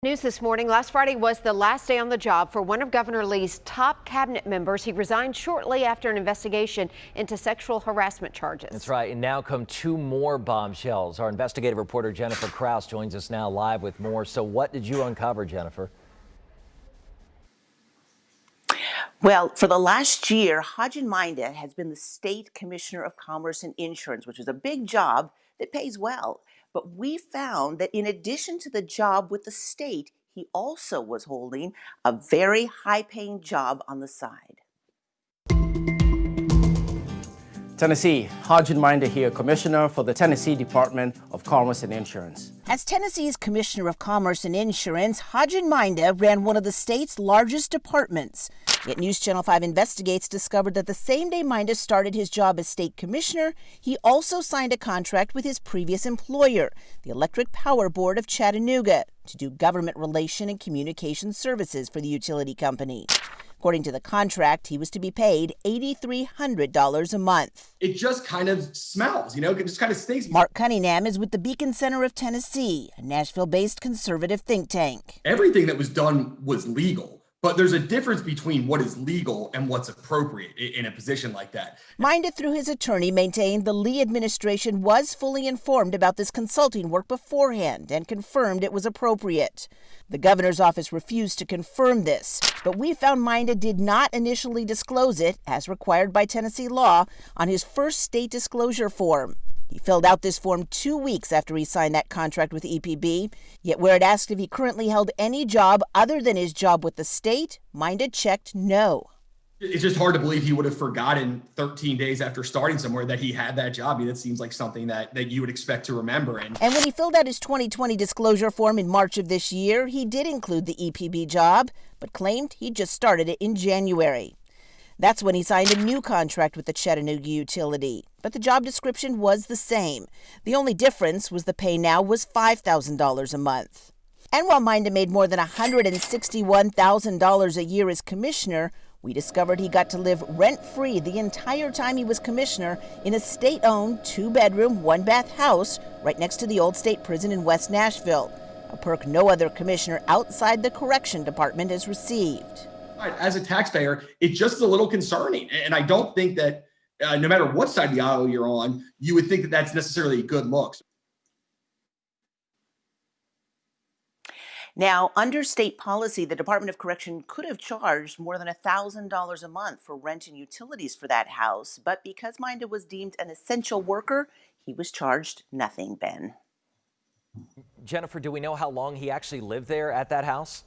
News this morning. Last Friday was the last day on the job for one of Governor Lee's top cabinet members. He resigned shortly after an investigation into sexual harassment charges. That's right. And now come two more bombshells. Our investigative reporter Jennifer Kraus joins us now live with more. So what did you uncover, Jennifer? Well, for the last year, Hodgen Mainda has been the state commissioner of commerce and insurance, which is a big job that pays well. But we found that in addition to the job with the state, he also was holding a very high-paying job on the side. Tennessee, Hodgen Mainda here, Commissioner for the Tennessee Department of Commerce and Insurance. As Tennessee's Commissioner of Commerce and Insurance, Hodgen Mainda ran one of the state's largest departments. Yet News Channel 5 Investigates discovered that the same day Mainda started his job as state commissioner, he also signed a contract with his previous employer, the Electric Power Board of Chattanooga, to do government relation and communication services for the utility company. According to the contract, he was to be paid $8,300 a month. It just kind of smells, it just kind of stinks. Mark Cunningham is with the Beacon Center of Tennessee, a Nashville-based conservative think tank. Everything that was done was legal, but there's a difference between what is legal and what's appropriate in a position like that. Mainda, through his attorney, maintained the Lee administration was fully informed about this consulting work beforehand and confirmed it was appropriate. The governor's office refused to confirm this, but we found Mainda did not initially disclose it, as required by Tennessee law, on his first state disclosure form. He filled out this form 2 weeks after he signed that contract with EPB, yet where it asked if he currently held any job other than his job with the state, Mainda checked no. It's just hard to believe he would have forgotten 13 days after starting somewhere that he had that job. That seems like something that you would expect to remember. And when he filled out his 2020 disclosure form in March of this year, he did include the EPB job, but claimed he just started it in January. That's when he signed a new contract with the Chattanooga utility. But the job description was the same. The only difference was the pay now was $5,000 a month. And while Mainda made more than $161,000 a year as commissioner, we discovered he got to live rent-free the entire time he was commissioner in a state-owned 2-bedroom, 1-bath house right next to the old state prison in West Nashville, a perk no other commissioner outside the correction department has received. As a taxpayer, it just is a little concerning. And I don't think that no matter what side of the aisle you're on, you would think that that's necessarily a good look. Now, under state policy, the Department of Correction could have charged more than $1,000 a month for rent and utilities for that house. But because Mainda was deemed an essential worker, he was charged nothing, Ben. Jennifer, do we know how long he actually lived there at that house?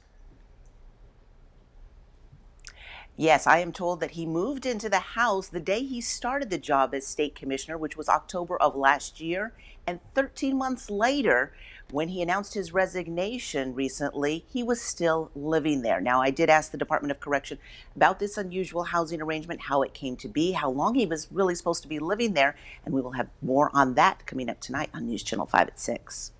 Yes, I am told that he moved into the house the day he started the job as state commissioner, which was October of last year. And 13 months later, when he announced his resignation recently, he was still living there. Now, I did ask the Department of Correction about this unusual housing arrangement, how it came to be, how long he was really supposed to be living there, and we will have more on that coming up tonight on News Channel 5 at 6.